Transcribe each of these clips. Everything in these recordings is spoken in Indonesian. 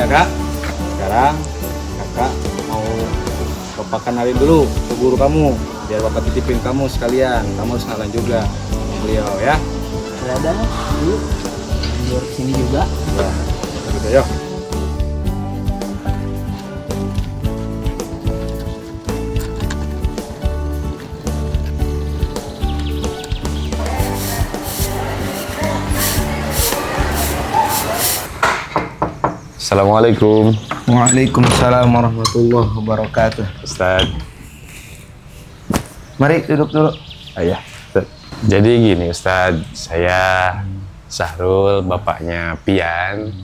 Kak, sekarang kakak mau bapak kenalin dulu ke guru kamu, biar bapak titipin kamu sekalian. Kamu harus kenalan juga sama beliau ya. Ada dulu mundur sini juga. Ya, gitu yuk. Assalamualaikum Waalaikumsalam warahmatullahi wabarakatuh. Ustaz. Mari duduk dulu. Ayah Ustaz. Jadi gini Ustaz, saya Sahrul, bapaknya Pian,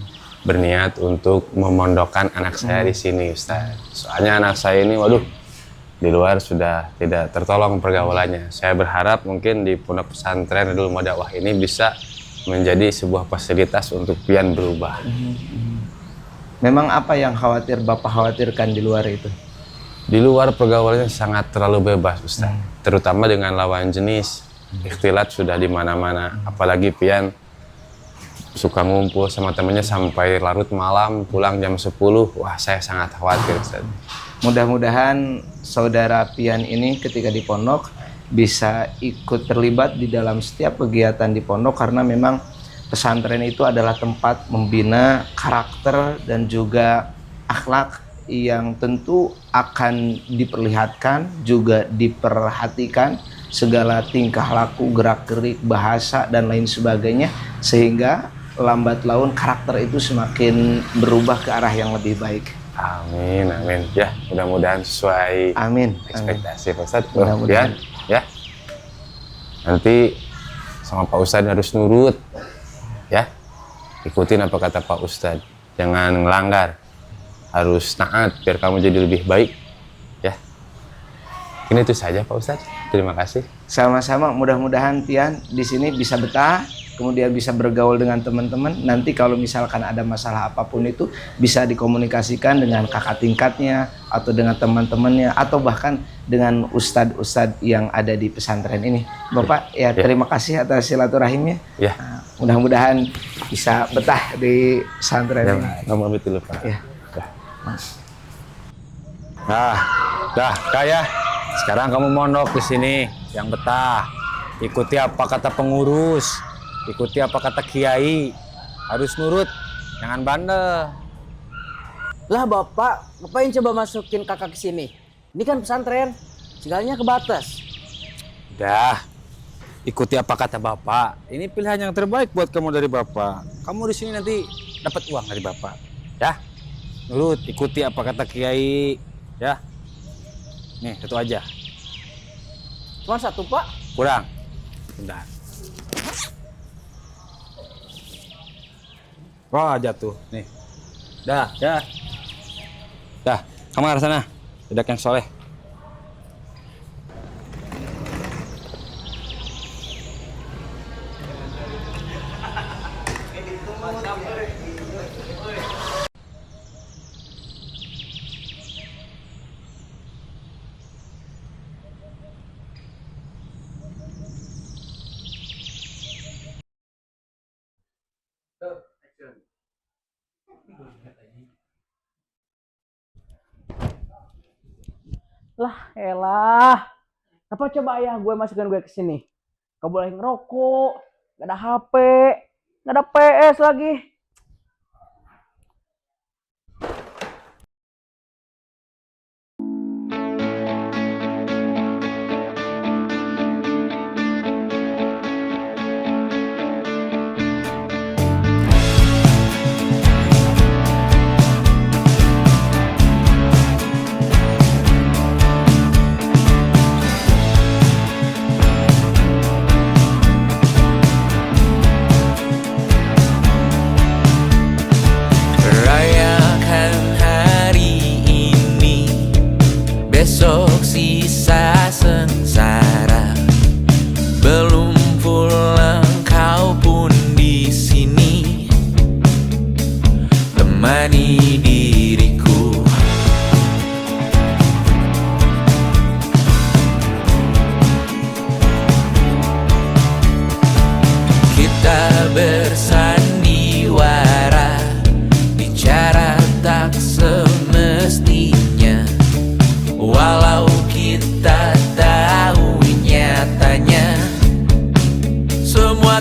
berniat untuk memondokkan anak saya di sini Ustaz. Soalnya anak saya ini waduh di luar sudah tidak tertolong pergaulannya. Saya berharap mungkin di pondok pesantren Nurul Madakwah ini bisa menjadi sebuah fasilitas untuk Pian berubah. Memang apa yang Bapak khawatirkan di luar itu? Di luar pergaulannya sangat terlalu bebas Ustaz, terutama dengan lawan jenis. Ikhtilat sudah di mana-mana, apalagi Pian suka ngumpul sama temennya sampai larut malam, pulang jam 10. Wah, saya sangat khawatir Ustaz. Mudah-mudahan saudara Pian ini ketika di pondok bisa ikut terlibat di dalam setiap kegiatan di pondok, karena memang pesantren itu adalah tempat membina karakter dan juga akhlak yang tentu akan diperlihatkan, juga diperhatikan segala tingkah laku, gerak-gerik, bahasa, dan lain sebagainya, sehingga lambat laun karakter itu semakin berubah ke arah yang lebih baik. Amin, amin. Ya, mudah-mudahan sesuai Amin. ekspektasi Pak Ustadz. Mudah-mudahan. Ya. Nanti sama Pak Ustadz harus nurut. Ya, ikutin apa kata Pak Ustadz, jangan ngelanggar, harus taat biar kamu jadi lebih baik. Ya, ini itu saja Pak Ustadz. Terima kasih. Sama-sama, mudah-mudahan Pian di sini bisa betah, kemudian bisa bergaul dengan teman-teman. Nanti kalau misalkan ada masalah apapun itu bisa dikomunikasikan dengan kakak tingkatnya atau dengan teman-temannya atau bahkan dengan ustadz-ustadz yang ada di pesantren ini. Bapak ya, terima kasih atas silaturahimnya. Ya. Mudah-mudahan bisa betah di pesantren ini. Nomor dulu Pak. Ya. Nah, dah Kak ya. Sekarang kamu mondok di sini yang betah. Ikuti apa kata pengurus, ikuti apa kata kiai. Harus nurut, jangan bandel. Lah bapak, ngapain coba masukin kakak ke sini? Ini kan pesantren, segalanya kebatas. Dah, ikuti apa kata bapak. Ini pilihan yang terbaik buat kamu dari bapak. Kamu di sini nanti dapat uang dari bapak. Ya, nurut, ikuti apa kata kiai. Ya, nih satu aja. Cuma satu pak. Kurang. Bentar. Wah, jatuh. Nih. Dah, dah. Dah, kamu ke arah sana. Tidak yang soleh. Lah elah, apa coba ayah gue masukin gue ke sini? Gak boleh ngerokok, gak ada HP, gak ada PS lagi.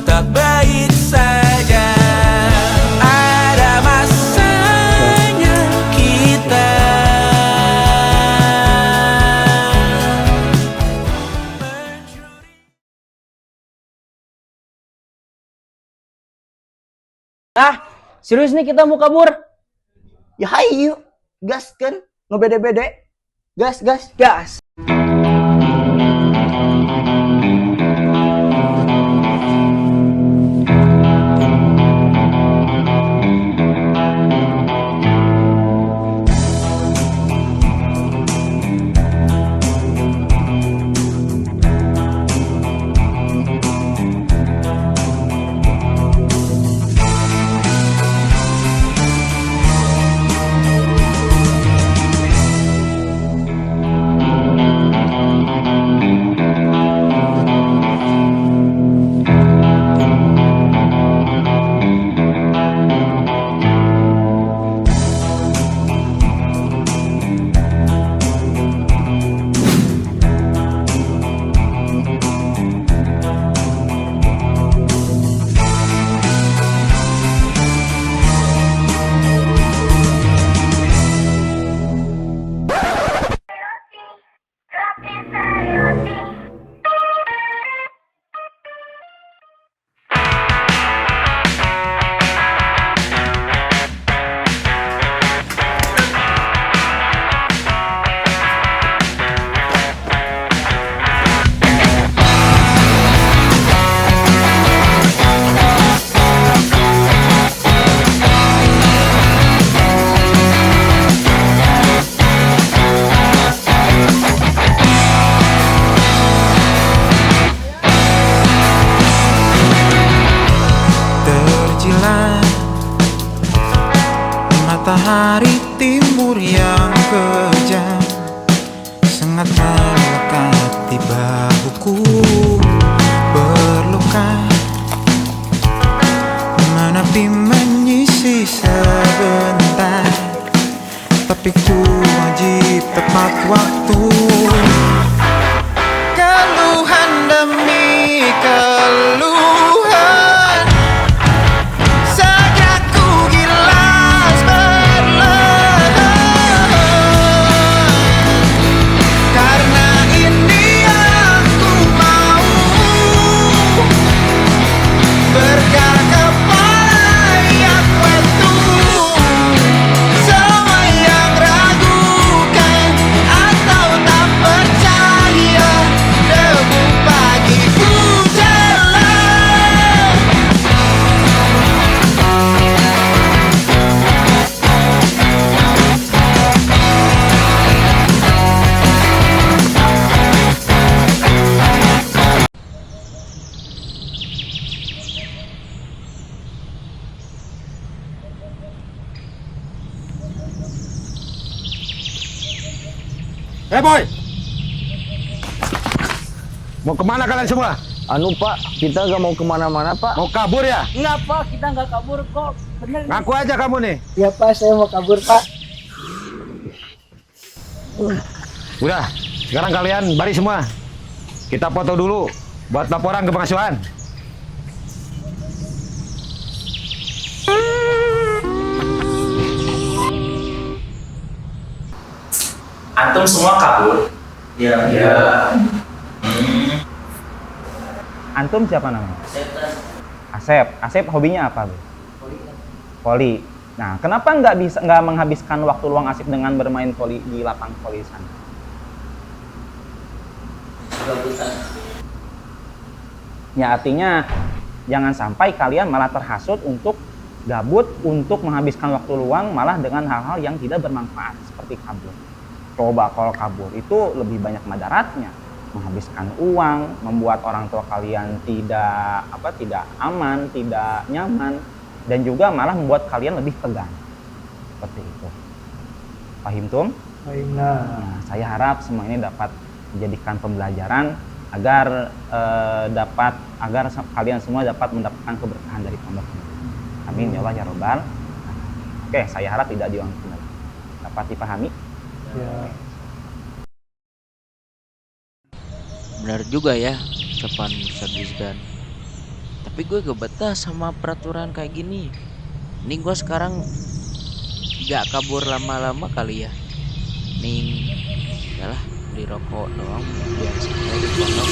tak baik saja. Ada masanya kita Serius nih kita mau kabur? Ya hayu, gas kan, ngebede-bede. Gas, gas, gas. terjilat matahari timur yang kejam, sangat melekat di bahuku. Perlukah menepi menyisih sebentar, tapi ku wajib tepat waktu. Keluhan demi keluhan, sejak ku gilas berlebihan. Karena ini aku mau berkah kepala yang wetu. Semua yang ragukan atau tak percaya, debu pagi jelas. Boy, mau kemana kalian semua? Anu Pak, kita nggak mau kemana-mana Pak. Mau kabur ya? Enggak Pak, kita nggak kabur kok. Bener. Ngaku aja kamu nih. Ya Pak, saya mau kabur Pak. Udah, sekarang kalian bari semua. Kita foto dulu buat laporan ke pengasuhan. Antum semua kabur? Ya. Antum siapa namanya? Asep. Asep hobinya apa, Bu? Voli. Nah, kenapa nggak menghabiskan waktu luang Asep dengan bermain voli di lapang voli sana? Ya, artinya jangan sampai kalian malah terhasut untuk gabut, untuk menghabiskan waktu luang malah dengan hal-hal yang tidak bermanfaat seperti kabur. Coba kalau kabur itu lebih banyak madaratnya, menghabiskan uang, membuat orang tua kalian tidak aman, tidak nyaman, dan juga malah membuat kalian lebih tegang. Seperti itu. Paham Tum? Pahim. Nah, saya harap semua ini dapat dijadikan pembelajaran agar kalian semua dapat mendapatkan keberkahan dari pondok ini. Amin ya Allah ya Robbal. Oke, saya harap tidak diulang kembali. Dapat dipahami? Ya. Benar juga ya ucapan Ustaz Rizdan. Tapi gue gak betah sama peraturan kayak gini. Ini gue sekarang gak kabur lama-lama kali ya. Nih, udahlah beli rokok doang biar sampai di pondok.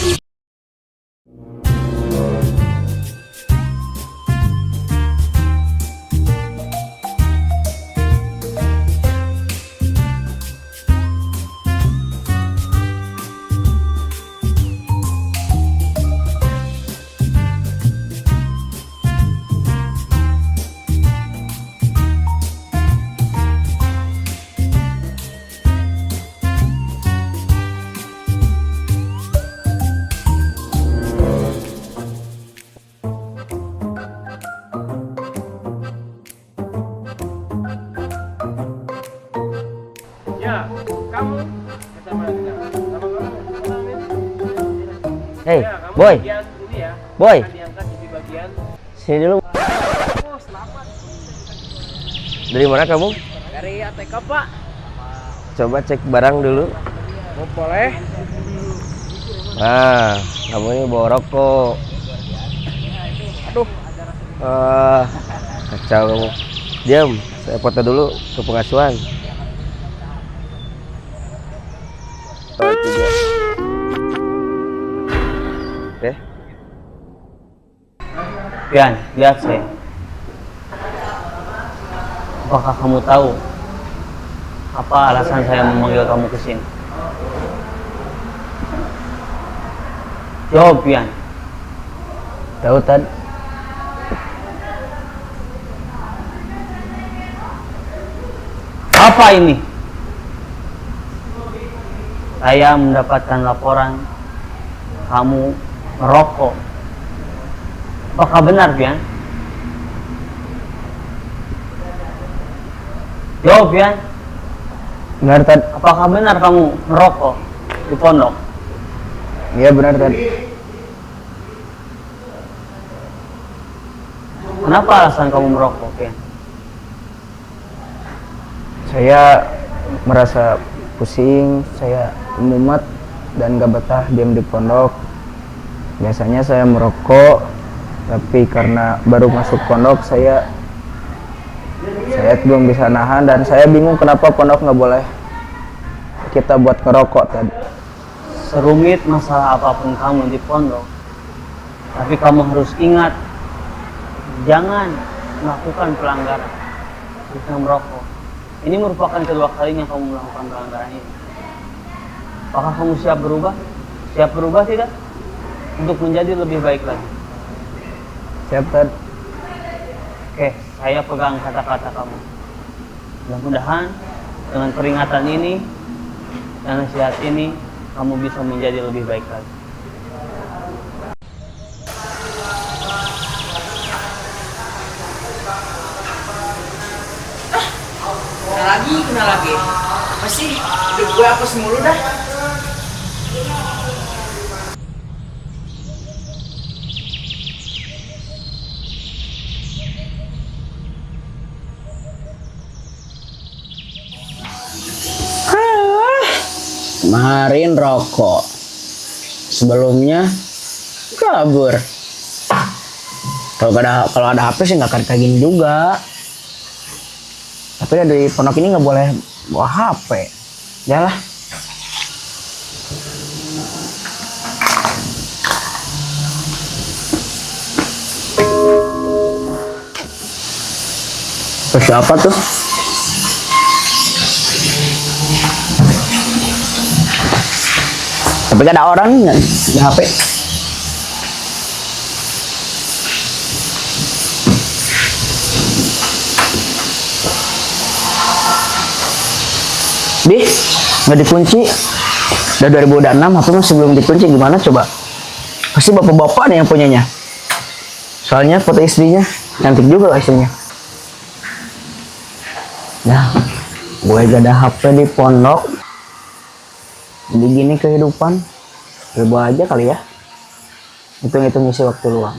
Hei, boy. Boy. Sini dulu. Dari mana kamu? Dari ATK, Pak. Coba cek barang dulu. Oh, boleh. Nah, kamu ini bawa rokok. Aduh. Kacau kamu. Diam, saya foto dulu ke pengasuhan. Tiga. Oke. Pian, lihat saya. Apakah kamu tahu apa alasan saya memanggil kamu ke sini? Jawab, Pian. Tahu Tad? Apa ini? Saya mendapatkan laporan kamu merokok. Apakah benar, Pian? Jawab, Pian. Benar Tad? Apakah benar kamu merokok di pondok? Iya benar Tad. Kenapa alasan kamu merokok, Pian? Saya merasa pusing, saya mumet dan gak betah diam di pondok. Biasanya saya merokok, tapi karena baru masuk pondok saya belum bisa nahan dan saya bingung kenapa pondok nggak boleh kita buat ngerokok tadi. Serumit masalah apapun kamu di pondok, tapi kamu harus ingat, jangan melakukan pelanggaran ketika merokok. Ini merupakan kedua kalinya kamu melakukan pelanggaran ini. Apakah kamu siap berubah? Siap berubah tidak? Untuk menjadi lebih baik lagi. Siap Tad. Oke, saya pegang kata-kata kamu. Mudah-mudahan dengan peringatan ini dan nasihat ini, kamu bisa menjadi lebih baik lagi. Kena lagi. Apa sih? Hidup gue apa mulu dah. Kemarin rokok, sebelumnya kabur. Kalau ada HP sih nggak kayak gini juga. Tapi dari pondok ini nggak boleh bawa HP. Yalah. Terus siapa tuh? Tapi gak ada orang nggak di HP. Di, nggak dikunci. Udah 2006, HP masih belum dikunci. Gimana coba? Pasti bapak-bapak nih yang punyanya. Soalnya foto istrinya cantik juga istrinya. Nah, gue gak ada HP di pondok. Jadi gini kehidupan. Coba aja kali ya. Hitung-hitung isi waktu luang.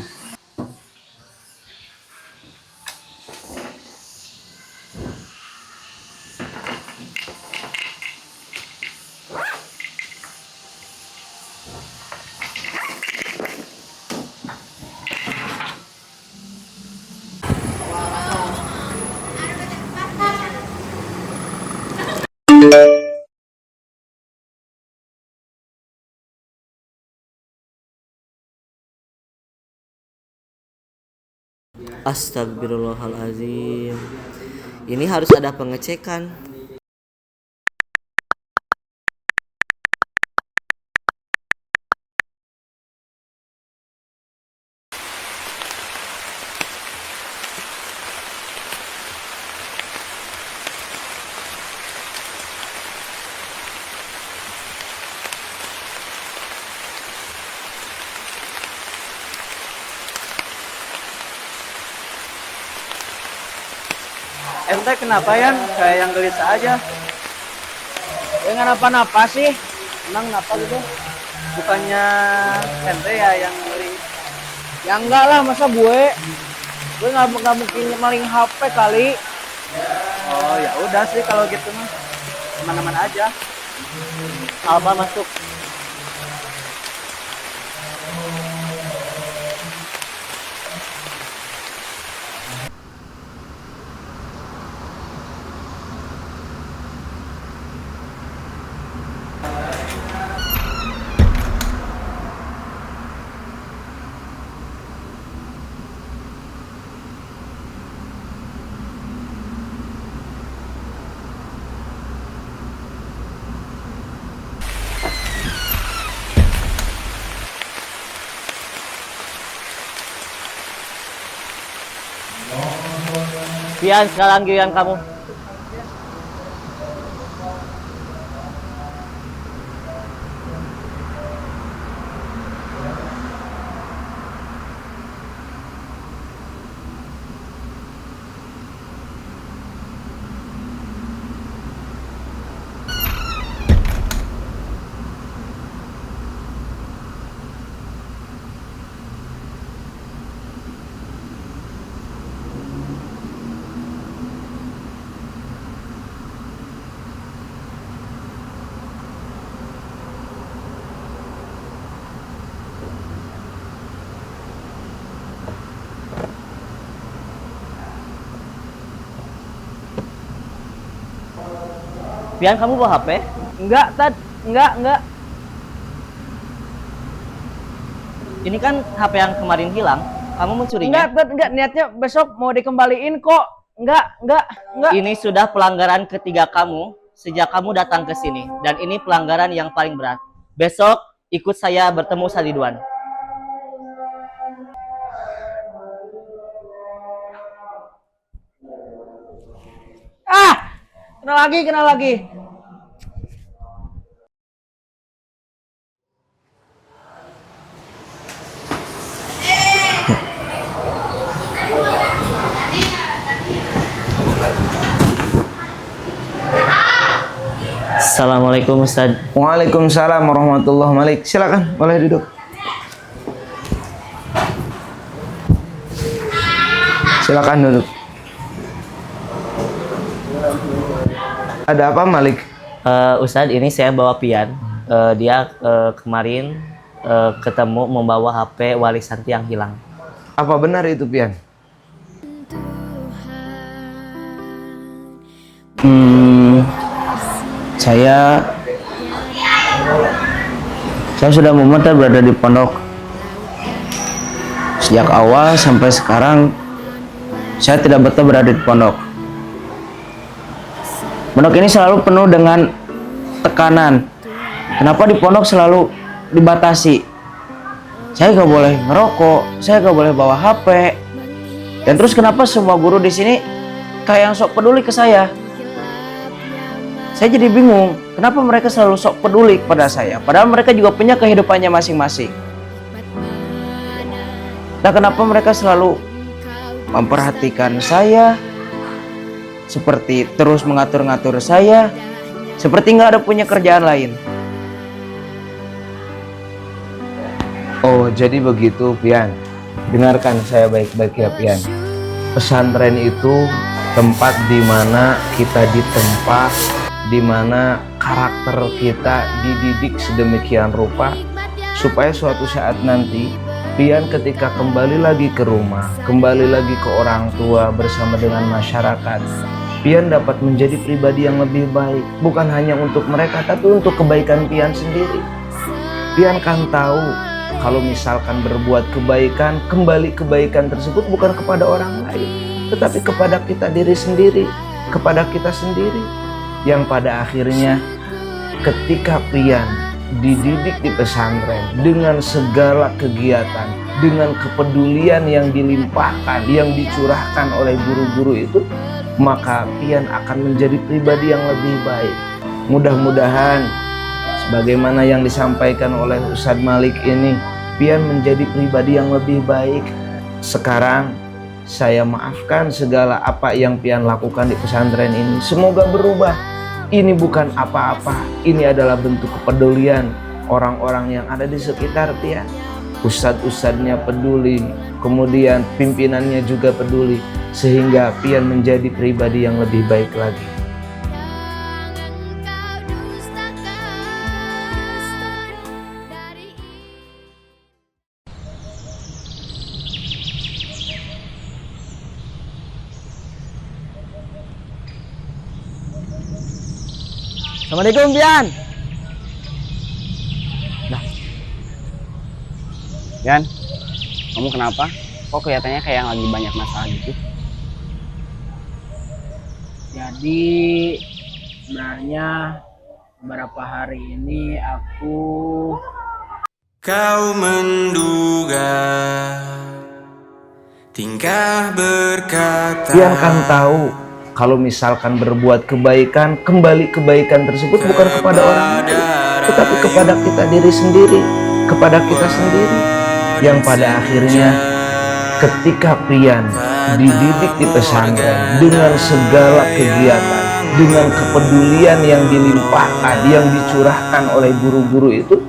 Astagfirullahalazim. Ini harus ada pengecekan. Ente kenapa ya? Kayak yang gelisah aja. Ya nggak napa-napa sih. Emang kenapa gitu? Bukannya ente ya yang beli? Ya enggak lah, masa gue? Gue nggak mungkin maling HP kali. Oh ya udah sih kalau gitu mah. Aman-aman aja. Alba masuk. Pian, sekarang giliran kamu. Pian, kamu bawa HP? Enggak, Tad. Enggak. Ini kan HP yang kemarin hilang. Kamu mencurinya? Enggak, Tad, enggak. Niatnya besok mau dikembaliin kok. Enggak. Ini sudah pelanggaran ketiga kamu sejak kamu datang ke sini. Dan ini pelanggaran yang paling berat. Besok ikut saya bertemu Sadiduan. Kena lagi. Assalamualaikum Ustaz. Waalaikumsalam warahmatullahi wabarakatuh. Silakan, boleh duduk. Silakan duduk. Ada apa, Malik? Ustadz, ini saya bawa Pian. Dia kemarin ketemu membawa HP Wali Santi yang hilang. Apa benar itu, Pian? Saya sudah memutar berada di pondok. Sejak awal sampai sekarang saya tidak betah berada di pondok. Pondok ini selalu penuh dengan tekanan. Kenapa di pondok selalu dibatasi? Saya nggak boleh ngerokok, saya nggak boleh bawa HP. Dan terus kenapa semua guru di sini kayak yang sok peduli ke saya? Saya jadi bingung, kenapa mereka selalu sok peduli kepada saya? Padahal mereka juga punya kehidupannya masing-masing. Dan kenapa mereka selalu memperhatikan saya? Seperti terus mengatur-ngatur saya, seperti nggak ada punya kerjaan lain. Oh, jadi begitu, Pian. Dengarkan saya baik-baik ya, Pian. Pesantren itu tempat di mana kita ditempa, di mana karakter kita dididik sedemikian rupa supaya suatu saat nanti Pian ketika kembali lagi ke rumah, kembali lagi ke orang tua bersama dengan masyarakat, Pian dapat menjadi pribadi yang lebih baik, bukan hanya untuk mereka tapi untuk kebaikan Pian sendiri. Pian kan tahu kalau misalkan berbuat kebaikan, kembali kebaikan tersebut bukan kepada orang lain, tetapi kepada kita diri sendiri, kepada kita sendiri. Yang pada akhirnya ketika Pian dididik di pesantren dengan segala kegiatan, dengan kepedulian yang dilimpahkan, yang dicurahkan oleh guru-guru itu, maka Pian akan menjadi pribadi yang lebih baik. Mudah-mudahan sebagaimana yang disampaikan oleh Ustadz Malik ini, Pian menjadi pribadi yang lebih baik. Sekarang saya maafkan segala apa yang Pian lakukan di pesantren ini. Semoga berubah. Ini bukan apa-apa, ini adalah bentuk kepedulian orang-orang yang ada di sekitar Pian. Ustadz-ustadznya peduli, kemudian pimpinannya juga peduli, sehingga Pian menjadi pribadi yang lebih baik lagi. Assalamualaikum, Pian. Pian, kamu kenapa? Kok kelihatannya kayak lagi banyak masalah gitu? Jadi sebenarnya beberapa hari ini aku Kau menduga tingkah berkata. Pian kan tahu kalau misalkan berbuat kebaikan, kembali kebaikan tersebut bukan kepada orang lain, tetapi kepada kita diri sendiri, kepada kita sendiri. Yang pada akhirnya ketika Pian dididik di pesantren dengan segala kegiatan, dengan kepedulian yang dilimpahkan, yang dicurahkan oleh guru-guru itu,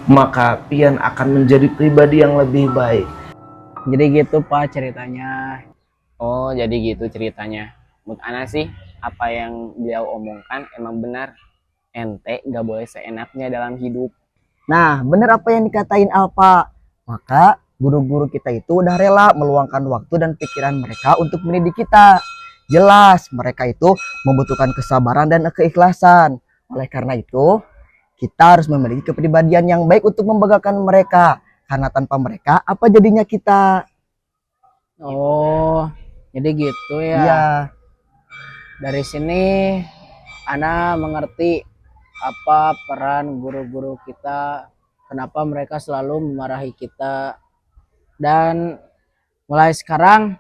maka Pian akan menjadi pribadi yang lebih baik. Jadi gitu Pak ceritanya. Oh, jadi gitu ceritanya. Menurut Ana sih, apa yang beliau omongkan emang benar. Ente gak boleh seenaknya dalam hidup. Nah, benar apa yang dikatain Alpa. Maka guru-guru kita itu udah rela meluangkan waktu dan pikiran mereka untuk mendidik kita. Jelas mereka itu membutuhkan kesabaran dan keikhlasan. Oleh karena itu, kita harus memiliki kepribadian yang baik untuk membanggakan mereka. Karena tanpa mereka, apa jadinya kita? Oh, jadi gitu ya. Iya. Dari sini Ana mengerti apa peran guru-guru kita, kenapa mereka selalu memarahi kita. Dan mulai sekarang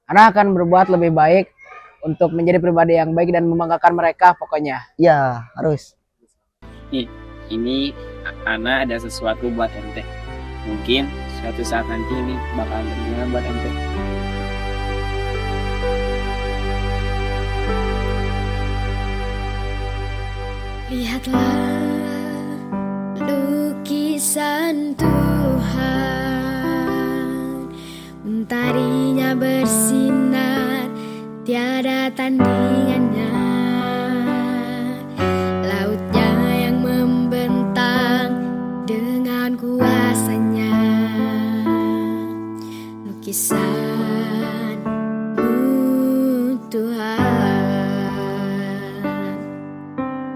Ana akan berbuat lebih baik untuk menjadi pribadi yang baik dan membanggakan mereka pokoknya. Iya, harus. Ini Ana ada sesuatu buat ente. Mungkin suatu saat nanti ini bakal berguna buat ente. Lihatlah lukisan Tuhan, mentarinya bersinar, tiada tandingannya. Lautnya yang membentang dengan kuasanya. Lukisanmu Tuhan.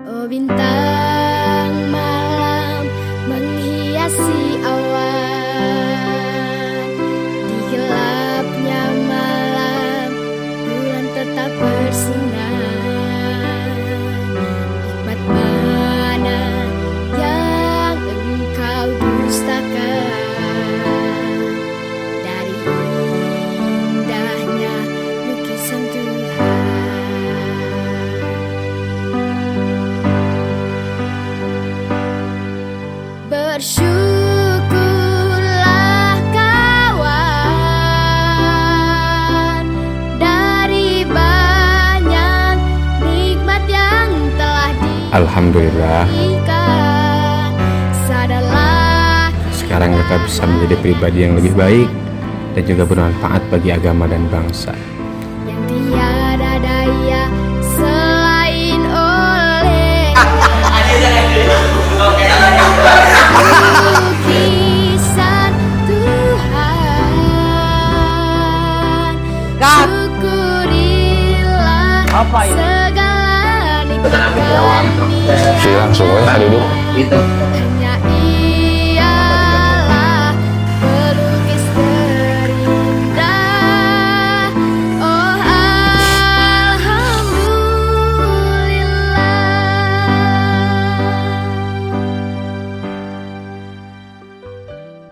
Oh bintang malam menghiasi awan, di gelapnya malam bulan tetap bersinar. Nikmat mana yang engkau dustakan dari indahnya lukisan Tuhan. Bersyukurlah kawan, dari banyak nikmat yang telah Alhamdulillah, diberikan. Sadarlah sekarang kita bisa menjadi pribadi yang lebih baik dan juga bermanfaat bagi agama dan bangsa. yang tiada daya selain oleh lukisan Tuhan. Syukurilah Apa ini? segala nikmat. Si langsung kita duduk. Itu